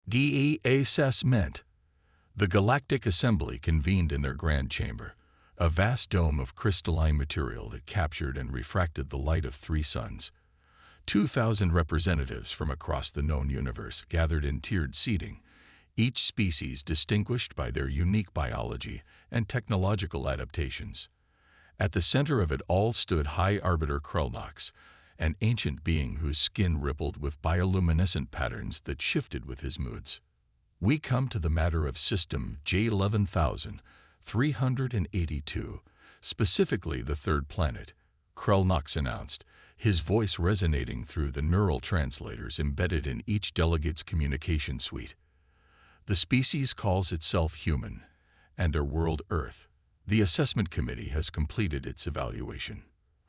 DE assessment. The Galactic Assembly convened in their grand chamber, a vast dome of crystalline material that captured and refracted the light of 3 suns. 2,000 representatives from across the known universe gathered in tiered seating, each species distinguished by their unique biology and technological adaptations. At the center of it all stood High Arbiter Krelnox, an ancient being whose skin rippled with bioluminescent patterns that shifted with his moods. We come to the matter of System J11382, specifically the third planet, Krelnox announced, his voice resonating through the neural translators embedded in each delegate's communication suite. The species calls itself human, and our world Earth. The assessment committee has completed its evaluation.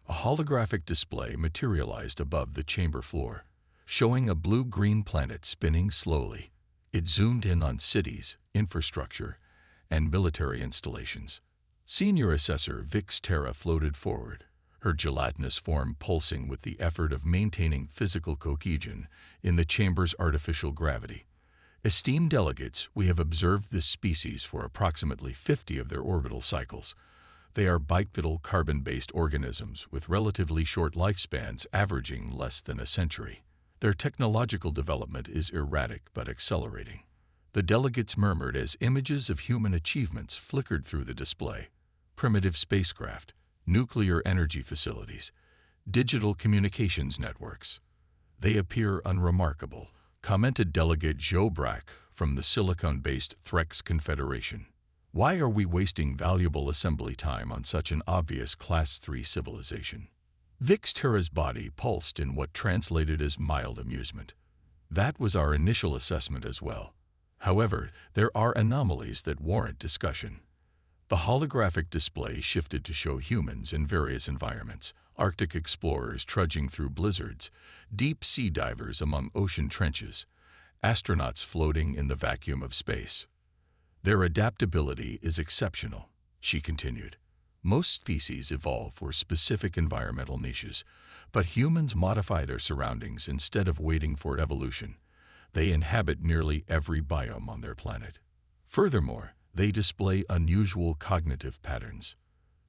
A holographic display materialized above the chamber floor, showing a blue-green planet spinning slowly. It zoomed in on cities, infrastructure, and military installations. Senior Assessor Vix Terra floated forward, her gelatinous form pulsing with the effort of maintaining physical cohesion in the chamber's artificial gravity. Esteemed delegates, we have observed this species for approximately 50 of their orbital cycles. They are bipedal carbon-based organisms with relatively short lifespans averaging less than a century. Their technological development is erratic but accelerating. The delegates murmured as images of human achievements flickered through the display. Primitive spacecraft, nuclear energy facilities, digital communications networks. They appear unremarkable, commented Delegate Joe Brack from the silicon-based Threx Confederation. Why are we wasting valuable assembly time on such an obvious Class 3 civilization? Vix Terra's body pulsed in what translated as mild amusement. That was our initial assessment as well. However, there are anomalies that warrant discussion. The holographic display shifted to show humans in various environments, Arctic explorers trudging through blizzards, deep sea divers among ocean trenches, astronauts floating in the vacuum of space. Their adaptability is exceptional, she continued. Most species evolve for specific environmental niches, but humans modify their surroundings instead of waiting for evolution. They inhabit nearly every biome on their planet. Furthermore, they display unusual cognitive patterns.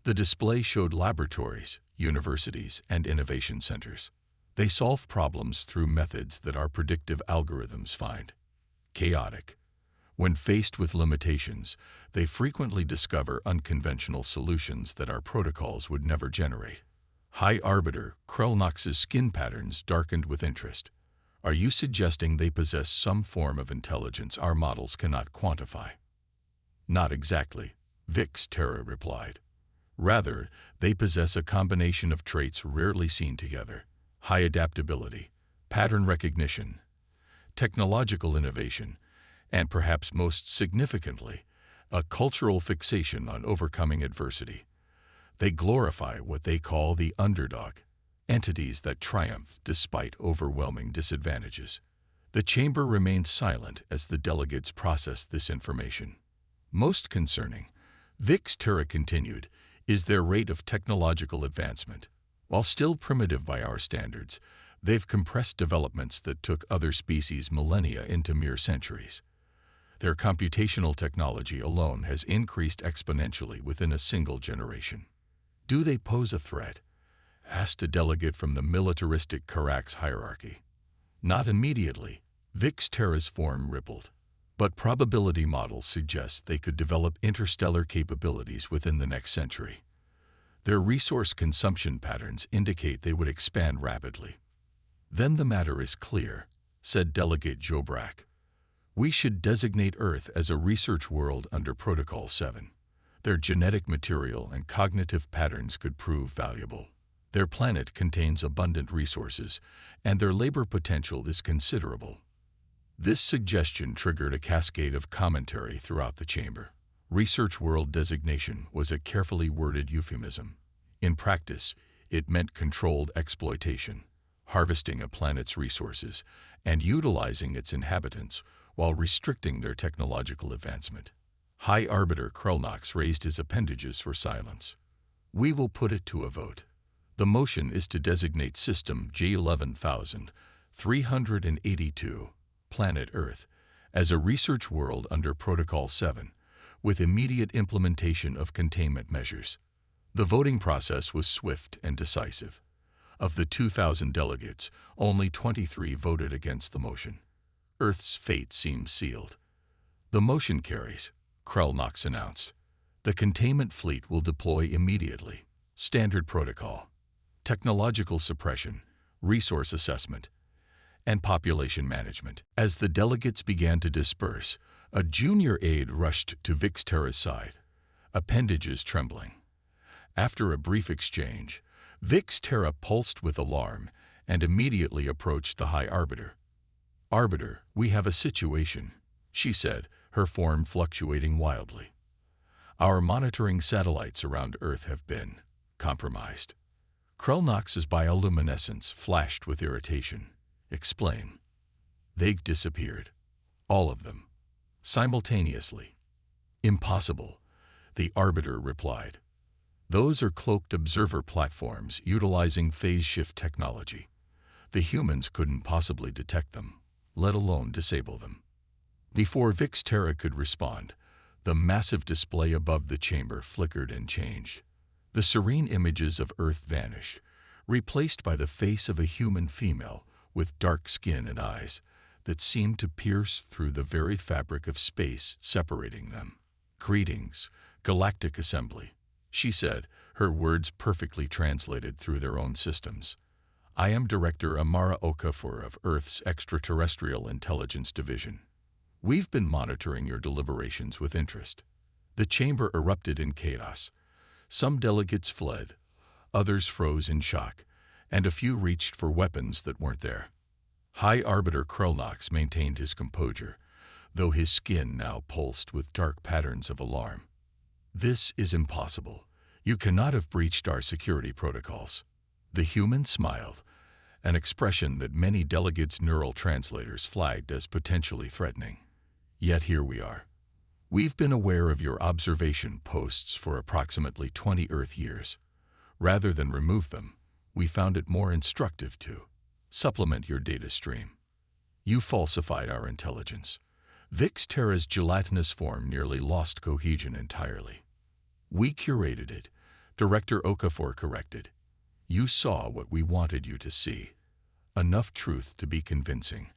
The display showed laboratories, universities, and innovation centers. They solve problems through methods that our predictive algorithms find chaotic. When faced with limitations, they frequently discover unconventional solutions that our protocols would never generate. High Arbiter Krelnox's skin patterns darkened with interest. Are you suggesting they possess some form of intelligence our models cannot quantify? Not exactly, Vix Terra replied. Rather, they possess a combination of traits rarely seen together: high adaptability, pattern recognition, technological innovation, and perhaps most significantly, a cultural fixation on overcoming adversity. They glorify what they call the underdog, entities that triumph despite overwhelming disadvantages. The chamber remained silent as the delegates processed this information. Most concerning, Vix Terra continued, is their rate of technological advancement. While still primitive by our standards, they've compressed developments that took other species millennia into mere centuries. Their computational technology alone has increased exponentially within a single generation. Do they pose a threat? Asked a delegate from the militaristic Carax hierarchy. Not immediately, Vix Terra's form rippled. But probability models suggest they could develop interstellar capabilities within the next century. Their resource consumption patterns indicate they would expand rapidly. Then the matter is clear, said Delegate Joe Brack. We should designate Earth as a research world under Protocol 7. Their genetic material and cognitive patterns could prove valuable. Their planet contains abundant resources, and their labor potential is considerable. This suggestion triggered a cascade of commentary throughout the chamber. Research world designation was a carefully worded euphemism. In practice, it meant controlled exploitation, harvesting a planet's resources and utilizing its inhabitants while restricting their technological advancement. High Arbiter Krelnox raised his appendages for silence. We will put it to a vote. The motion is to designate System J11382, Planet Earth, as a research world under Protocol 7, with immediate implementation of containment measures. The voting process was swift and decisive. Of the 2,000 delegates, only 23 voted against the motion. Earth's fate seemed sealed. The motion carries, Krell announced. The containment fleet will deploy immediately. Standard protocol, technological suppression, resource assessment, and population management. As the delegates began to disperse, a junior aide rushed to Vixterra's side, appendages trembling. After a brief exchange, Vixterra pulsed with alarm and immediately approached the High Arbiter. "Arbiter, we have a situation," she said, her form fluctuating wildly. "Our monitoring satellites around Earth have been compromised." Krellnox's bioluminescence flashed with irritation. "Explain." "They disappeared. All of them. Simultaneously." "Impossible," the Arbiter replied. "Those are cloaked observer platforms utilizing phase shift technology. The humans couldn't possibly detect them, let alone disable them." Before Vixterra could respond, the massive display above the chamber flickered and changed. The serene images of Earth vanished, replaced by the face of a human female with dark skin and eyes that seemed to pierce through the very fabric of space separating them. "Greetings, Galactic Assembly," she said, her words perfectly translated through their own systems. "I am Director Amara Okafor of Earth's Extraterrestrial Intelligence Division. We've been monitoring your deliberations with interest." The chamber erupted in chaos. Some delegates fled, others froze in shock, and a few reached for weapons that weren't there. High Arbiter Krellnox maintained his composure, though his skin now pulsed with dark patterns of alarm. "This is impossible. You cannot have breached our security protocols." The human smiled, an expression that many delegates' neural translators flagged as potentially threatening. "Yet here we are. We've been aware of your observation posts for approximately 20 Earth years. Rather than remove them, we found it more instructive to supplement your data stream. You falsified our intelligence." Vixterra's gelatinous form nearly lost cohesion entirely. "We curated it," Director Okafor corrected. "You saw what we wanted you to see. Enough truth to be convincing,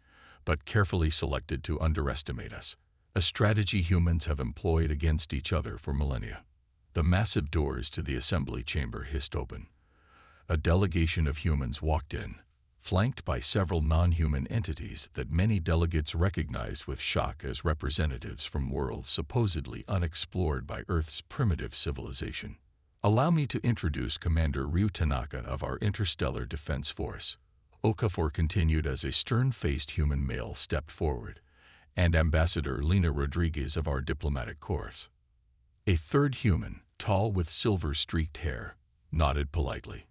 but carefully selected to underestimate us. A strategy humans have employed against each other for millennia." The massive doors to the assembly chamber hissed open. A delegation of humans walked in, flanked by several non-human entities that many delegates recognized with shock as representatives from worlds supposedly unexplored by Earth's primitive civilization. "Allow me to introduce Commander Ryu Tanaka of our Interstellar Defense Force," Okafor continued as a stern-faced human male stepped forward, "and Ambassador Lena Rodriguez of our Diplomatic Corps." A third human, tall with silver-streaked hair, nodded politely.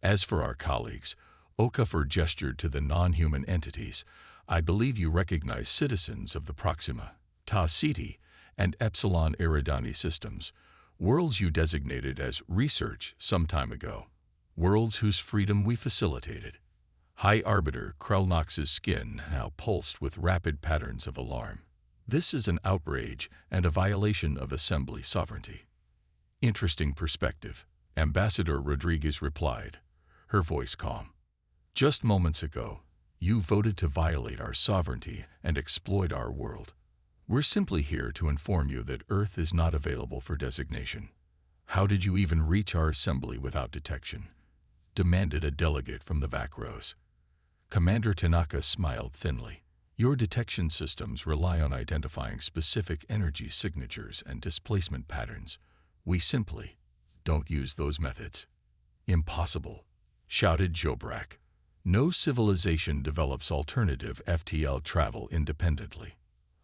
"As for our colleagues," Okafor gestured to the non-human entities, "I believe you recognize citizens of the Proxima, Ta Ceti, and Epsilon Eridani systems, worlds you designated as research some time ago, worlds whose freedom we facilitated." High Arbiter Krellnox's skin now pulsed with rapid patterns of alarm. "This is an outrage and a violation of Assembly sovereignty." "Interesting perspective," Ambassador Rodriguez replied, her voice calm. "Just moments ago, you voted to violate our sovereignty and exploit our world. We're simply here to inform you that Earth is not available for designation." "How did you even reach our assembly without detection?" demanded a delegate from the back rows. Commander Tanaka smiled thinly. "Your detection systems rely on identifying specific energy signatures and displacement patterns. We simply don't use those methods." "Impossible," shouted Jobrak. "No civilization develops alternative FTL travel independently."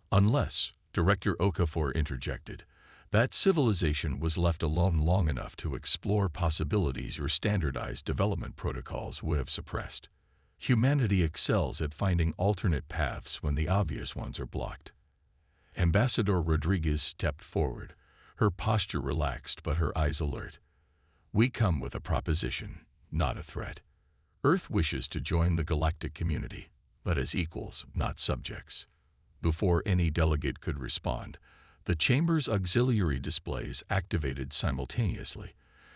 "Unless," Director Okafor interjected, "that civilization was left alone long enough to explore possibilities your standardized development protocols would have suppressed. Humanity excels at finding alternate paths when the obvious ones are blocked." Ambassador Rodriguez stepped forward, her posture relaxed but her eyes alert. "We come with a proposition, not a threat. Earth wishes to join the galactic community, but as equals, not subjects. Before any delegate could respond, the chamber's auxiliary displays activated simultaneously,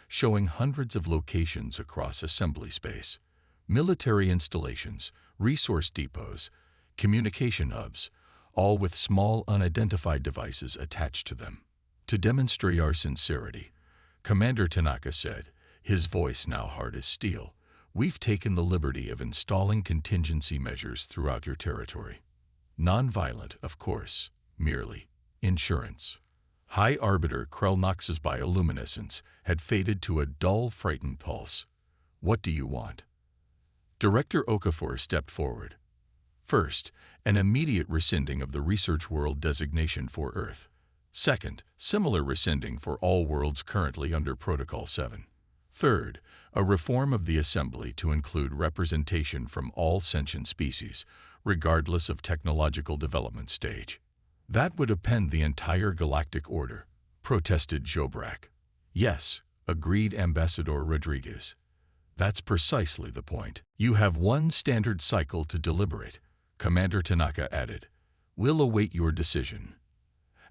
showing hundreds of locations across assembly space. Military installations, resource depots, communication hubs, all with small unidentified devices attached to them. To demonstrate our sincerity, Commander Tanaka said, his voice now hard as steel, "We've taken the liberty of installing contingency measures throughout your territory. Non-violent, of course, merely insurance." High Arbiter Krellnox's bioluminescence had faded to a dull, frightened pulse. "What do you want?" Director Okafor stepped forward. First, an immediate rescinding of the Research World designation for Earth. Second, similar rescinding for all worlds currently under Protocol 7. Third, a reform of the Assembly to include representation from all sentient species, regardless of technological development stage. "That would upend the entire galactic order," protested Jobrak. "Yes," agreed Ambassador Rodriguez. "That's precisely the point. You have one standard cycle to deliberate," Commander Tanaka added. "We'll await your decision."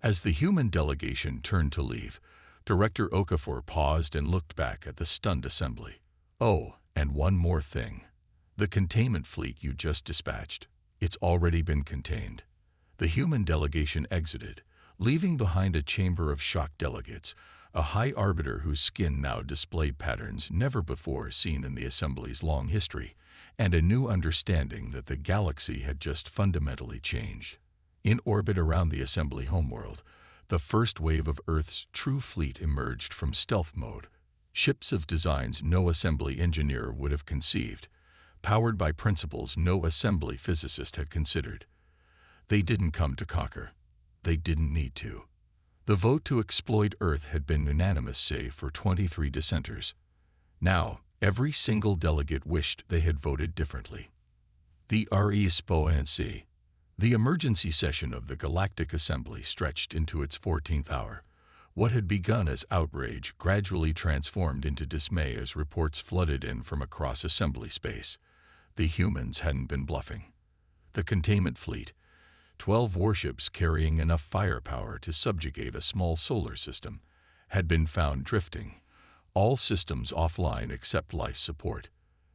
As the human delegation turned to leave, Director Okafor paused and looked back at the stunned assembly. "Oh, and one more thing. The containment fleet you just dispatched, it's already been contained." The human delegation exited, leaving behind a chamber of shocked delegates, a high arbiter whose skin now displayed patterns never before seen in the Assembly's long history, and a new understanding that the galaxy had just fundamentally changed. In orbit around the Assembly homeworld, the first wave of Earth's true fleet emerged from stealth mode, ships of designs no Assembly engineer would have conceived, powered by principles no Assembly physicist had considered. They didn't come to conquer. They didn't need to. The vote to exploit Earth had been unanimous save for 23 dissenters. Now, every single delegate wished they had voted differently. The HFY. The emergency session of the Galactic Assembly stretched into its 14th hour. What had begun as outrage gradually transformed into dismay as reports flooded in from across Assembly space. The humans hadn't been bluffing. The containment fleet, 12 warships carrying enough firepower to subjugate a small solar system, had been found drifting, all systems offline except life support.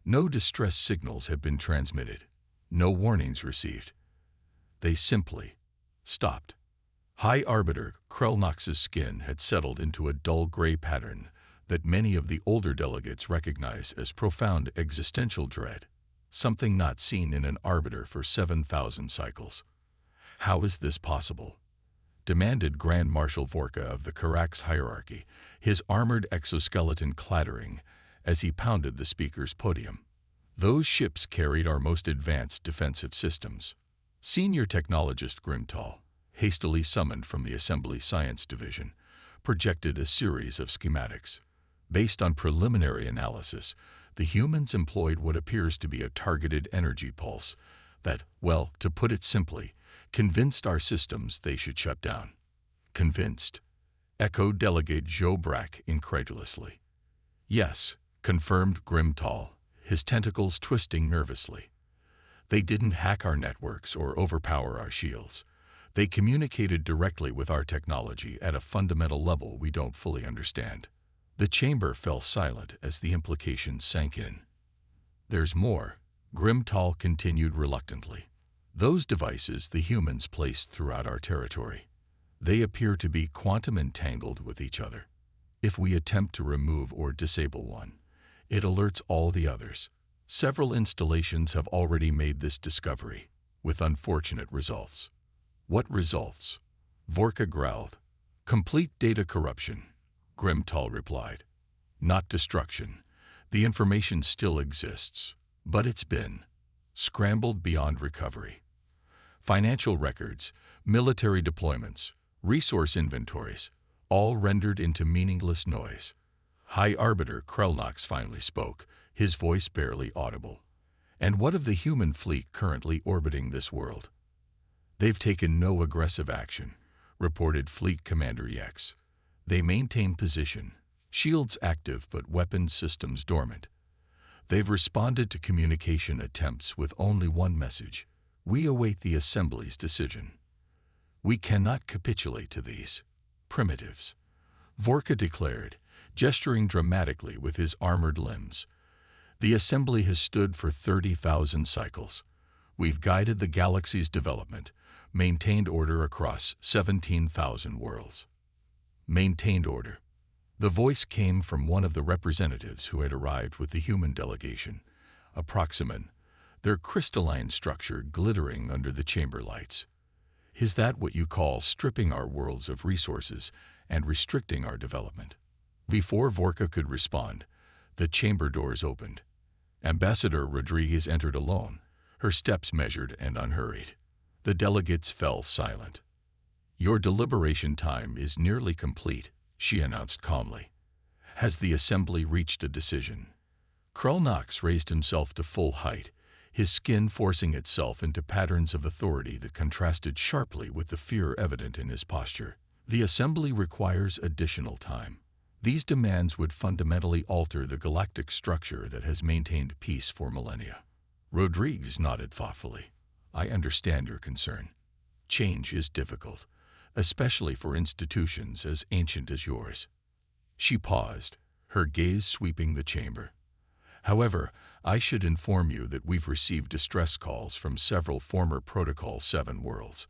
No distress signals had been transmitted, no warnings received. They simply stopped. High Arbiter Krellnox's skin had settled into a dull gray pattern that many of the older delegates recognized as profound existential dread, something not seen in an arbiter for 7,000 cycles. "How is this possible?" demanded Grand Marshal Vorka of the Karax hierarchy, his armored exoskeleton clattering as he pounded the speaker's podium. "Those ships carried our most advanced defensive systems." Senior Technologist Grimtall, hastily summoned from the Assembly Science Division, projected a series of schematics. Based on preliminary analysis, the humans employed what appears to be a targeted energy pulse that, well, to put it simply, convinced our systems they should shut down. "Convinced?" echoed Delegate Jobrak incredulously. "Yes," confirmed Grimtall, his tentacles twisting nervously. "They didn't hack our networks or overpower our shields. They communicated directly with our technology at a fundamental level we don't fully understand." The chamber fell silent as the implications sank in. "There's more," Grimtall continued reluctantly. "Those devices the humans placed throughout our territory. They appear to be quantum entangled with each other. If we attempt to remove or disable one, it alerts all the others. Several installations have already made this discovery, with unfortunate results." "What results?" Vorka growled. "Complete data corruption," Grimtall replied. "Not destruction. The information still exists, but it's been scrambled beyond recovery. Financial records, military deployments, resource inventories, all rendered into meaningless noise." High Arbiter Krellnox finally spoke, his voice barely audible. "And what of the human fleet currently orbiting this world?" "They've taken no aggressive action," reported Fleet Commander Yex. "They maintain position, shields active but weapons systems dormant. They've responded to communication attempts with only one message: we await the Assembly's decision." We cannot capitulate to these primitives, Vorka declared, gesturing dramatically with his armored limbs. The assembly has stood for 30,000 cycles. We've guided the galaxy's development, maintained order across 17,000 worlds. Maintained order. The voice came from one of the representatives who had arrived with the human delegation, a Proximan, their crystalline structure glittering under the chamber lights. Is that what you call stripping our worlds of resources and restricting our development? Before Vorka could respond, the chamber doors opened. Ambassador Rodriguez entered alone, her steps measured and unhurried. The delegates fell silent. Your deliberation time is nearly complete, she announced calmly. Has the assembly reached a decision? Krulnox raised himself to full height, his skin forcing itself into patterns of authority that contrasted sharply with the fear evident in his posture. The assembly requires additional time. These demands would fundamentally alter the galactic structure that has maintained peace for millennia. Rodriguez nodded thoughtfully. I understand your concern. Change is difficult, especially for institutions as ancient as yours. She paused, her gaze sweeping the chamber. However, I should inform you that we've received distress calls from several former Protocol 7 worlds.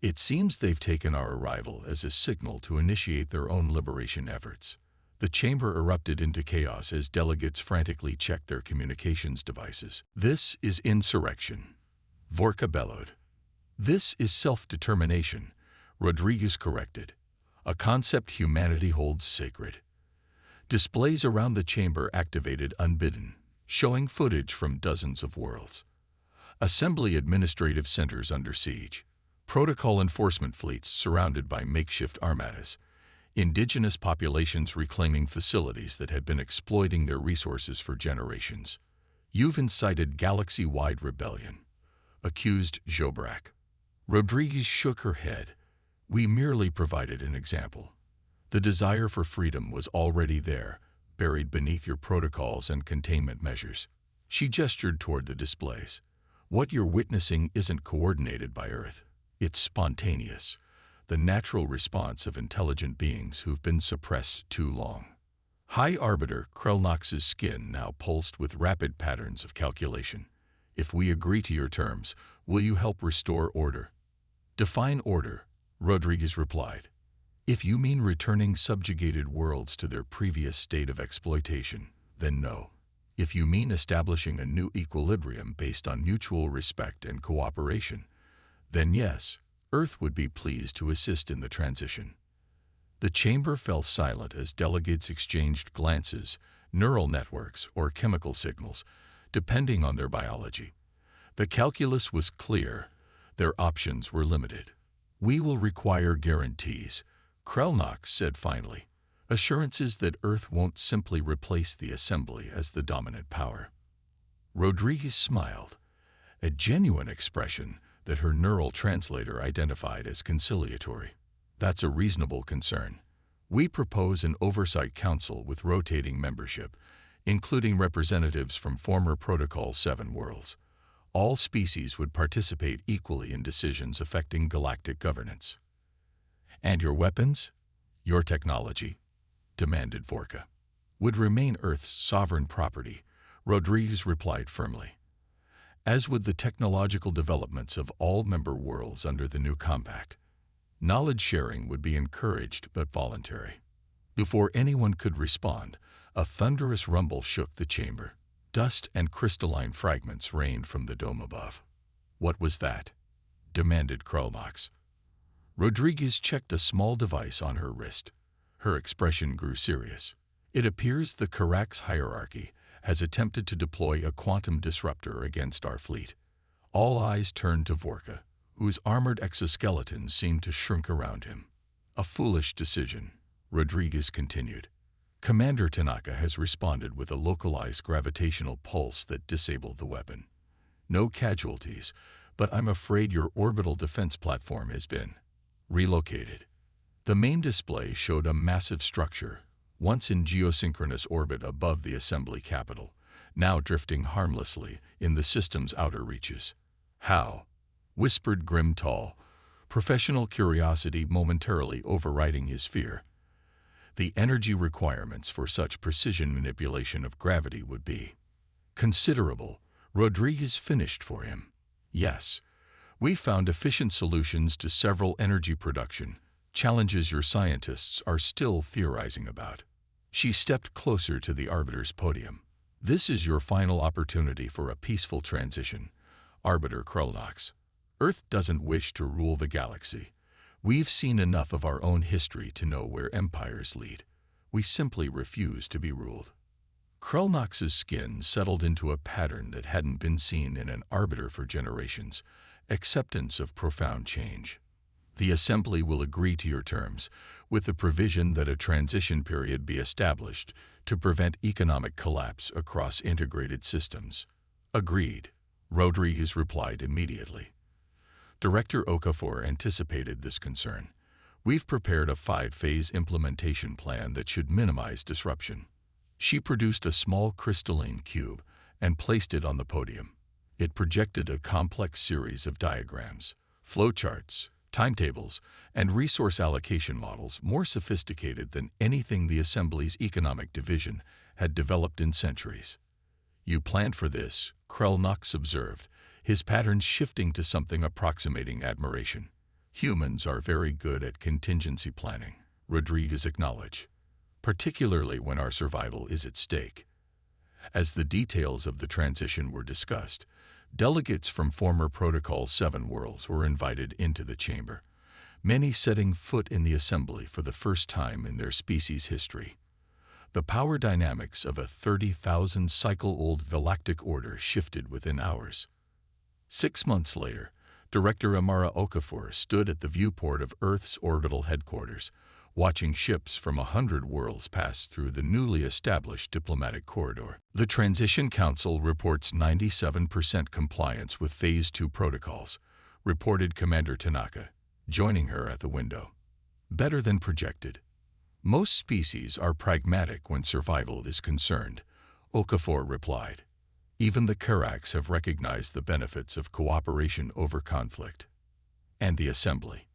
It seems they've taken our arrival as a signal to initiate their own liberation efforts. The chamber erupted into chaos as delegates frantically checked their communications devices. This is insurrection, Vorka bellowed. This is self-determination, Rodriguez corrected, a concept humanity holds sacred. Displays around the chamber activated unbidden, showing footage from dozens of worlds. Assembly administrative centers under siege, protocol enforcement fleets surrounded by makeshift armadas, indigenous populations reclaiming facilities that had been exploiting their resources for generations. You've incited galaxy-wide rebellion, accused Jobrak. Rodriguez shook her head. We merely provided an example. The desire for freedom was already there, buried beneath your protocols and containment measures. She gestured toward the displays. What you're witnessing isn't coordinated by Earth. It's spontaneous, the natural response of intelligent beings who've been suppressed too long. High Arbiter Krulnox's skin now pulsed with rapid patterns of calculation. If we agree to your terms, will you help restore order? Define order, Rodriguez replied. If you mean returning subjugated worlds to their previous state of exploitation, then no. If you mean establishing a new equilibrium based on mutual respect and cooperation, then yes, Earth would be pleased to assist in the transition. The chamber fell silent as delegates exchanged glances, neural networks, or chemical signals, depending on their biology. The calculus was clear. Their options were limited. We will require guarantees, Krulnox said finally, assurances that Earth won't simply replace the assembly as the dominant power. Rodriguez smiled, a genuine expression that her neural translator identified as conciliatory. That's a reasonable concern. We propose an oversight council with rotating membership, including representatives from former Protocol 7 worlds. All species would participate equally in decisions affecting galactic governance. And your weapons, your technology, demanded Vorka, would remain Earth's sovereign property, Rodriguez replied firmly. As with the technological developments of all member worlds under the new compact, knowledge sharing would be encouraged but voluntary. Before anyone could respond, a thunderous rumble shook the chamber. Dust and crystalline fragments rained from the dome above. What was that? Demanded Krulnox. Rodriguez checked a small device on her wrist. Her expression grew serious. It appears the Karax hierarchy has attempted to deploy a quantum disruptor against our fleet. All eyes turned to Vorka, whose armored exoskeleton seemed to shrink around him. A foolish decision, Rodriguez continued. Commander Tanaka has responded with a localized gravitational pulse that disabled the weapon. No casualties, but I'm afraid your orbital defense platform has been relocated. The main display showed a massive structure, once in geosynchronous orbit above the assembly capital, now drifting harmlessly in the system's outer reaches. How? Whispered Grimtall, professional curiosity momentarily overriding his fear. The energy requirements for such precision manipulation of gravity would be considerable. Rodriguez finished for him. Yes, we found efficient solutions to several energy production challenges your scientists are still theorizing about. She stepped closer to the Arbiter's podium. This is your final opportunity for a peaceful transition, Arbiter Krulnox. Earth doesn't wish to rule the galaxy. We've seen enough of our own history to know where empires lead. We simply refuse to be ruled. Krulnox's skin settled into a pattern that hadn't been seen in an arbiter for generations, acceptance of profound change. The Assembly will agree to your terms, with the provision that a transition period be established to prevent economic collapse across integrated systems. Agreed, Rodriguez replied immediately. Director Okafor anticipated this concern. We've prepared a 5-phase implementation plan that should minimize disruption. She produced a small crystalline cube and placed it on the podium. It projected a complex series of diagrams, flowcharts, timetables, and resource allocation models more sophisticated than anything the Assembly's economic division had developed in centuries. You planned for this, Krulnox observed, his patterns shifting to something approximating admiration. Humans are very good at contingency planning, Rodriguez acknowledged, particularly when our survival is at stake. As the details of the transition were discussed, delegates from former Protocol 7 worlds were invited into the chamber, many setting foot in the Assembly for the first time in their species' history. The power dynamics of a 30,000-cycle-old galactic order shifted within hours. 6 months later, Director Amara Okafor stood at the viewport of Earth's orbital headquarters, watching ships from 100 worlds pass through the newly established diplomatic corridor. The Transition Council reports 97% compliance with Phase 2 protocols, reported Commander Tanaka, joining her at the window. Better than projected. Most species are pragmatic when survival is concerned, Okafor replied. Even the Karax have recognized the benefits of cooperation over conflict. And the Assembly,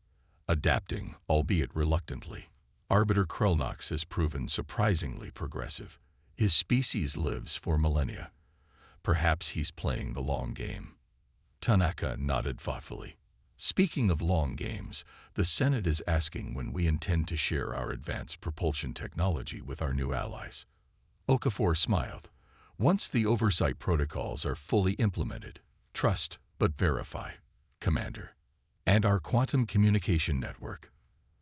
adapting, albeit reluctantly. Arbiter Krulnox has proven surprisingly progressive. His species lives for millennia. Perhaps he's playing the long game. Tanaka nodded thoughtfully. Speaking of long games, the Senate is asking when we intend to share our advanced propulsion technology with our new allies. Okafor smiled. Once the oversight protocols are fully implemented, trust but verify, Commander. And our quantum communication network.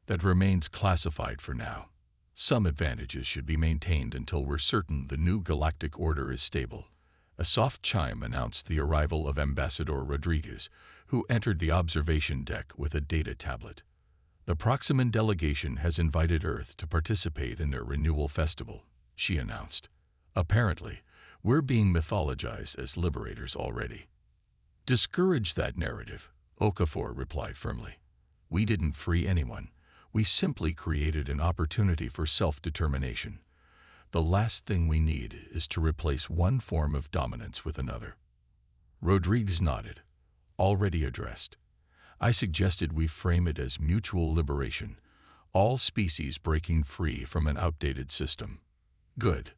That remains classified for now. Some advantages should be maintained until we're certain the new galactic order is stable. A soft chime announced the arrival of Ambassador Rodriguez, who entered the observation deck with a data tablet. The Proximan delegation has invited Earth to participate in their renewal festival, she announced. Apparently, we're being mythologized as liberators already. Discourage that narrative, Okafor replied firmly. We didn't free anyone. We simply created an opportunity for self-determination. The last thing we need is to replace one form of dominance with another. Rodriguez nodded. Already addressed. I suggested we frame it as mutual liberation, all species breaking free from an outdated system. Good.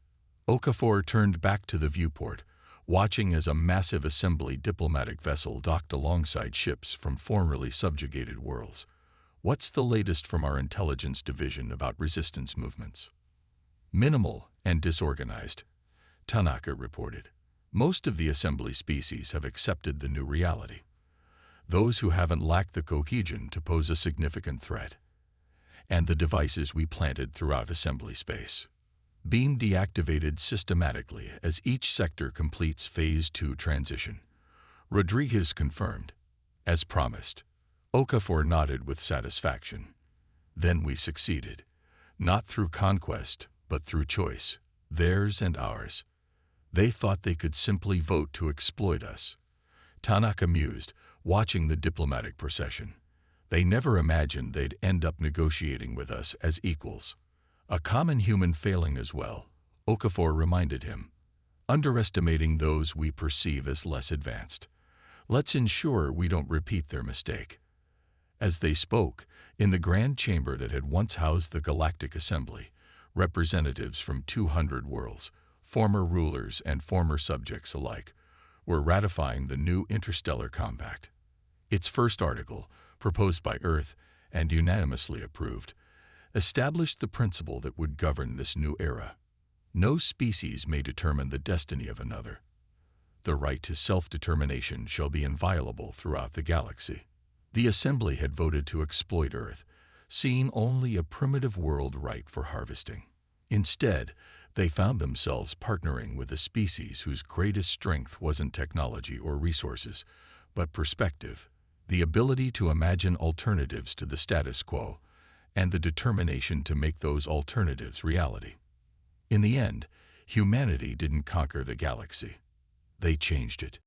Okafor turned back to the viewport, watching as a massive Assembly diplomatic vessel docked alongside ships from formerly subjugated worlds. What's the latest from our intelligence division about resistance movements? Minimal and disorganized, Tanaka reported. Most of the Assembly species have accepted the new reality. Those who haven't lacked the cohesion to pose a significant threat. And the devices we planted throughout Assembly space. Beam deactivated systematically as each sector completes Phase 2 transition. Rodriguez confirmed. As promised. Okafor nodded with satisfaction. Then we succeeded. Not through conquest, but through choice. Theirs and ours. They thought they could simply vote to exploit us. Tanaka mused, watching the diplomatic procession. They never imagined they'd end up negotiating with us as equals. A common human failing as well, Okafor reminded him. Underestimating those we perceive as less advanced. Let's ensure we don't repeat their mistake. As they spoke, in the grand chamber that had once housed the Galactic Assembly, representatives from 200 worlds, former rulers and former subjects alike, were ratifying the new interstellar compact. Its first article, proposed by Earth and unanimously approved, established the principle that would govern this new era. No species may determine the destiny of another. The right to self-determination shall be inviolable throughout the galaxy. The Assembly had voted to exploit Earth, seeing only a primitive world ripe for harvesting. Instead, they found themselves partnering with a species whose greatest strength wasn't technology or resources, but perspective, the ability to imagine alternatives to the status quo, and the determination to make those alternatives reality. In the end, humanity didn't conquer the galaxy. They changed it.